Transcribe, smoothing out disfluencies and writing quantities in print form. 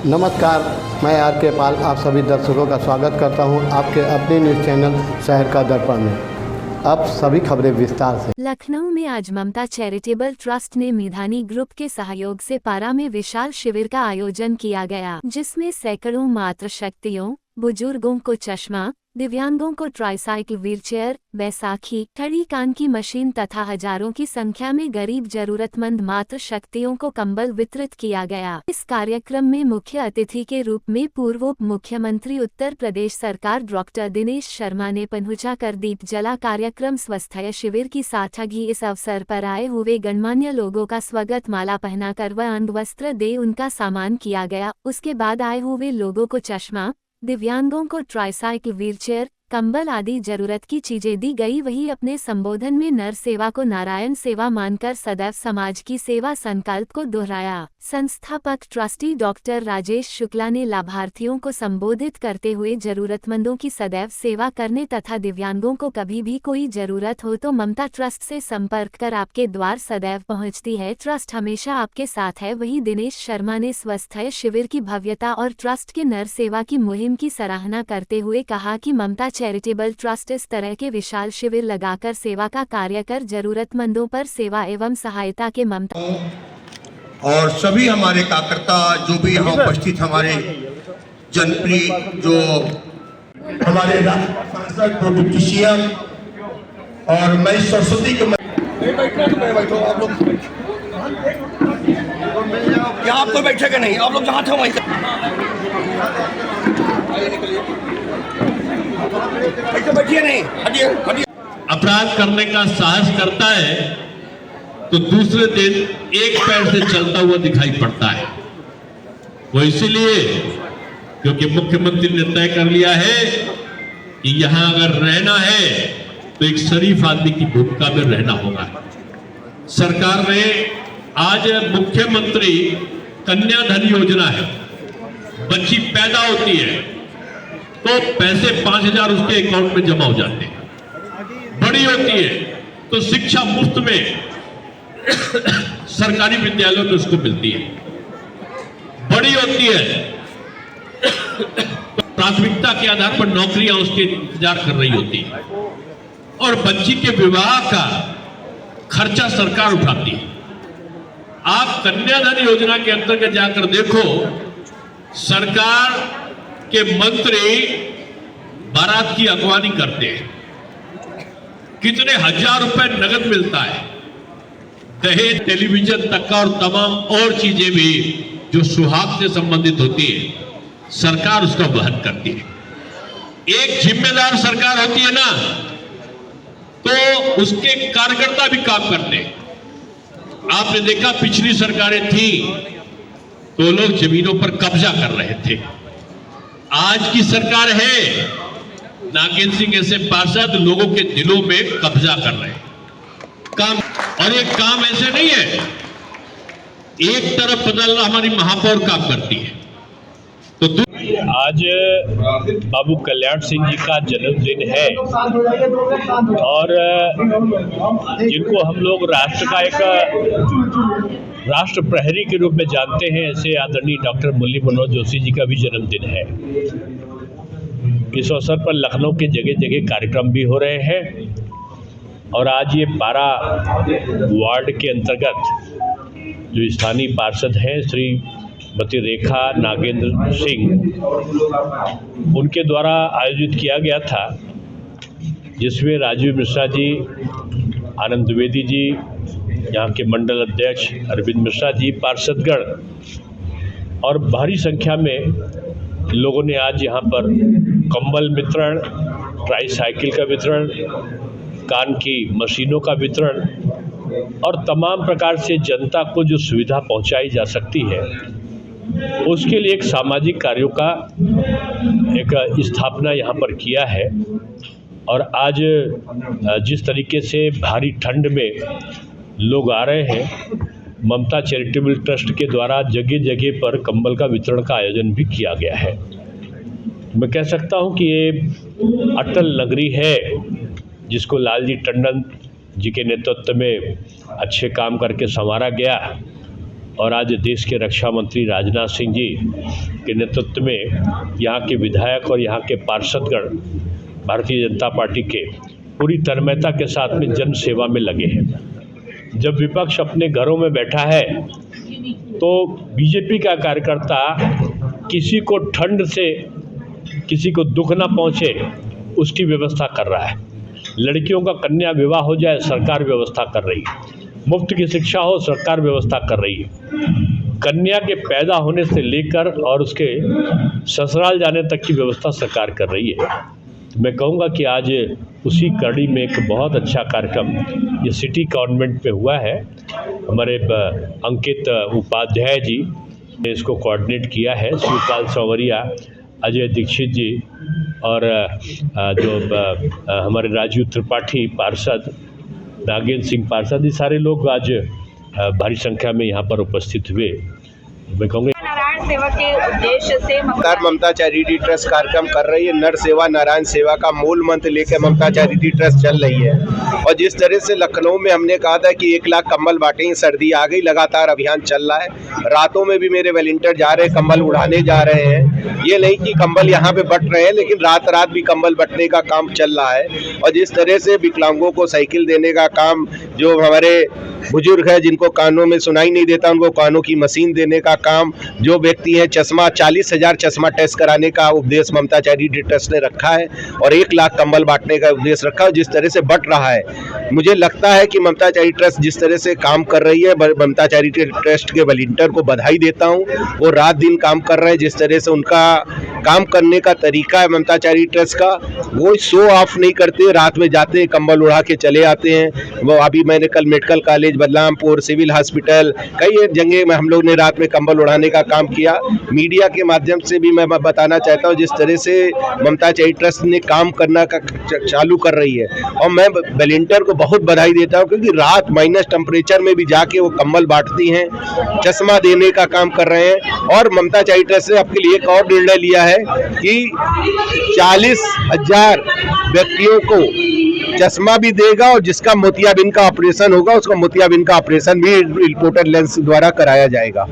नमस्कार, मैं आर के पाल आप सभी दर्शकों का स्वागत करता हूं आपके अपने न्यूज़ चैनल शहर का दर्पण में। अब सभी खबरें विस्तार से। लखनऊ में आज ममता चैरिटेबल ट्रस्ट ने मिधानी ग्रुप के सहयोग से पारा में विशाल शिविर का आयोजन किया गया, जिसमें सैकड़ों मातृशक्तियों, बुजुर्गों को चश्मा, दिव्यांगों को ट्राईसाइकिल व्हीलचेयर, बैसाखी, खड़ी कान की मशीन तथा हजारों की संख्या में गरीब जरूरतमंद मातृशक्तियों को कंबल वितरित किया गया। इस कार्यक्रम में मुख्य अतिथि के रूप में पूर्व उप मुख्यमंत्री उत्तर प्रदेश सरकार डॉक्टर दिनेश शर्मा ने पहुंचा कर दीप जला कार्यक्रम स्वास्थ्य शिविर की सार्थगी। इस अवसर पर आए हुए गणमान्य लोगों का स्वागत माला पहनाकर व अंग वस्त्र दे उनका सम्मान किया गया। उसके बाद आए हुए लोगों को चश्मा, दिव्यांगों को ट्राईसाइकिल व्हीलचेयर, कंबल आदि जरूरत की चीजें दी गई। वहीं अपने संबोधन में नर सेवा को नारायण सेवा मानकर सदैव समाज की सेवा संकल्प को दोहराया। संस्थापक ट्रस्टी डॉक्टर राजेश शुक्ला ने लाभार्थियों को संबोधित करते हुए जरूरतमंदों की सदैव सेवा करने तथा दिव्यांगों को कभी भी कोई जरूरत हो तो ममता ट्रस्ट से संपर्क कर आपके द्वार सदैव पहुंचती है। ट्रस्ट हमेशा आपके साथ है। वहीं दिनेश शर्मा ने स्वास्थ्य शिविर की भव्यता और ट्रस्ट के नर सेवा की मुहिम की सराहना करते हुए कहा कि ममता चैरिटेबल ट्रस्ट इस तरह के विशाल शिविर लगाकर सेवा का कार्य कर जरूरतमंदों पर सेवा एवं सहायता के ममता और सभी हमारे कार्यकर्ता जो भी यहाँ उपस्थित हमारे जनप्रिय जो हमारे सांसद डिप्टी सीएम और मैं सरस्वती के आप लोग यहाँ तो बैठेगा नहीं, आप लोग जहाँ थे वहीं बैठिए नहीं, हटिए। अपराध करने का साहस करता है तो दूसरे दिन एक पैर से चलता हुआ दिखाई पड़ता है। वो इसीलिए क्योंकि मुख्यमंत्री ने तय कर लिया है कि यहां अगर रहना है तो एक शरीफ आदमी की भूमिका में रहना होगा। सरकार ने आज मुख्यमंत्री कन्याधन योजना है, बच्ची पैदा होती है तो पैसे 5,000 उसके अकाउंट में जमा हो जाते हैं, बड़ी होती है तो शिक्षा मुफ्त में सरकारी विद्यालयों में उसको मिलती है, बड़ी होती है तो प्राथमिकता के आधार पर नौकरियां उसके इंतजार कर रही होती है और बच्ची के विवाह का खर्चा सरकार उठाती है। आप कन्याधन योजना के अंतर्गत जाकर देखो, सरकार के मंत्री बारात की अगवानी करते हैं, कितने हजार रुपए नगद मिलता है, दहेज, टेलीविजन तक का और तमाम और चीजें भी जो सुहाग से संबंधित होती है सरकार उसका वहन करती है। एक जिम्मेदार सरकार होती है ना तो उसके कार्यकर्ता भी काम करते हैं। आपने देखा पिछली सरकारें थी तो लोग जमीनों पर कब्जा कर रहे थे। आज की सरकार है, नागेंद्र सिंह ऐसे पार्षद लोगों के दिलों में कब्जा कर रहे हैं। काम और ये काम ऐसे नहीं है एक तरफ बदलना, हमारी महापौर काम करती है तो आज बाबू कल्याण सिंह जी का जन्मदिन है और जिनको हम लोग राष्ट्र का एक राष्ट्र प्रहरी के रूप में जानते हैं, ऐसे आदरणीय डॉक्टर मुरली मनोहर जोशी जी का भी जन्मदिन है। इस अवसर पर लखनऊ के जगह जगह कार्यक्रम भी हो रहे हैं और आज ये पारा वार्ड के अंतर्गत जो स्थानीय पार्षद हैं श्रीमती रेखा नागेंद्र सिंह, उनके द्वारा आयोजित किया गया था, जिसमें राजीव मिश्रा जी, आनंद द्विवेदी जी, यहाँ के मंडल अध्यक्ष अरविंद मिश्रा जी, पार्षदगण और भारी संख्या में लोगों ने आज यहाँ पर कंबल वितरण, ट्राईसाइकिल का वितरण, कान की मशीनों का वितरण और तमाम प्रकार से जनता को जो सुविधा पहुंचाई जा सकती है उसके लिए एक सामाजिक कार्यों का एक स्थापना यहाँ पर किया है। और आज जिस तरीके से भारी ठंड में लोग आ रहे हैं, ममता चैरिटेबल ट्रस्ट के द्वारा जगह जगह पर कंबल का वितरण का आयोजन भी किया गया है। मैं कह सकता हूँ कि ये अटल नगरी है जिसको लालजी टंडन जी के नेतृत्व में अच्छे काम करके संवारा गया और आज देश के रक्षा मंत्री राजनाथ सिंह जी के नेतृत्व में यहाँ के विधायक और यहाँ के पार्षदगण भारतीय जनता पार्टी के पूरी तन्मयता के साथ में जन सेवा में लगे हैं। जब विपक्ष अपने घरों में बैठा है तो बीजेपी का कार्यकर्ता किसी को ठंड से, किसी को दुख ना पहुँचे उसकी व्यवस्था कर रहा है। लड़कियों का कन्या विवाह हो जाए, सरकार व्यवस्था कर रही है। मुफ्त की शिक्षा हो, सरकार व्यवस्था कर रही है। कन्या के पैदा होने से लेकर और उसके ससुराल जाने तक की व्यवस्था सरकार कर रही है। तो मैं कहूँगा कि आज उसी कड़ी में एक बहुत अच्छा कार्यक्रम ये सिटी कॉन्वेंट में हुआ है। हमारे अंकित उपाध्याय जी ने इसको कोऑर्डिनेट किया है, शिवपाल संवरिया, अजय दीक्षित जी और जो हमारे राजीव त्रिपाठी पार्षद, नागेंद्र सिंह पार्षद, ये सारे लोग आज भारी संख्या में यहाँ पर उपस्थित हुए। मैं कहूँगा नारायण सेवा के उद्देश्य से सरकार ममता चैरिटी ट्रस्ट कार्यक्रम कर रही है। नर सेवा नारायण सेवा का मूल मंत्र लेकर ममता चैरिटी ट्रस्ट चल रही है। और जिस तरह से लखनऊ में हमने कहा था कि 1 लाख कंबल बांटेंगे, सर्दी आ गई, लगातार अभियान चल रहा है। रातों में भी मेरे वॉलंटियर जा रहे हैं, कंबल उड़ाने जा रहे हैं। ये नहीं कि कंबल यहाँ पे बट रहे हैं, लेकिन रात भी कंबल बटने का काम चल रहा है। और जिस तरह से विकलांगों को साइकिल देने का काम, जो हमारे बुजुर्ग है जिनको कानों में सुनाई नहीं देता उनको कानों की मशीन देने का काम, जो व्यक्ति है चश्मा 40,000 चश्मा टेस्ट कराने का उद्देश्य ममता चैरिटी ट्रस्ट ने रखा है और 1 लाख कंबल बांटने का उद्देश्य रखा है। जिस तरह से बट रहा है, मुझे लगता है कि ममता चैरिटी ट्रस्ट जिस तरह से काम कर रही है, ममता चैरिटी ट्रस्ट के वॉलंटियर को बधाई देता हूँ। वो रात दिन काम कर रहे हैं। जिस तरह से उनका काम करने का तरीका है ममता चैरिटी ट्रस्ट का, वो शो ऑफ नहीं करते, रात में जाते हैं, कंबल उड़ा के चले आते हैं। वो अभी मैंने कल मेडिकल कॉलेज बदलामपुर, सिविल हॉस्पिटल, कई जगह में हम लोग ने रात में कंबल उड़ाने का काम किया। मीडिया के माध्यम से भी मैं बताना चाहता हूँ जिस तरह से ममता चैरिटी ट्रस्ट ने काम करना का चालू कर रही है। और मैं वॉलंटियर को बहुत बधाई देता हूँ, क्योंकि रात माइनस टेम्परेचर में भी जाके वो कंबल बांटती हैं, चश्मा देने का काम कर रहे हैं। और ममता चैरिटी ट्रस्ट ने आपके लिए एक और निर्णय लिया है कि 40,000 व्यक्तियों को चश्मा भी देगा और जिसका मोतियाबिंद का ऑपरेशन होगा उसका मोतियाबिंद का ऑपरेशन भी रिपोर्टर लेंस द्वारा कराया जाएगा।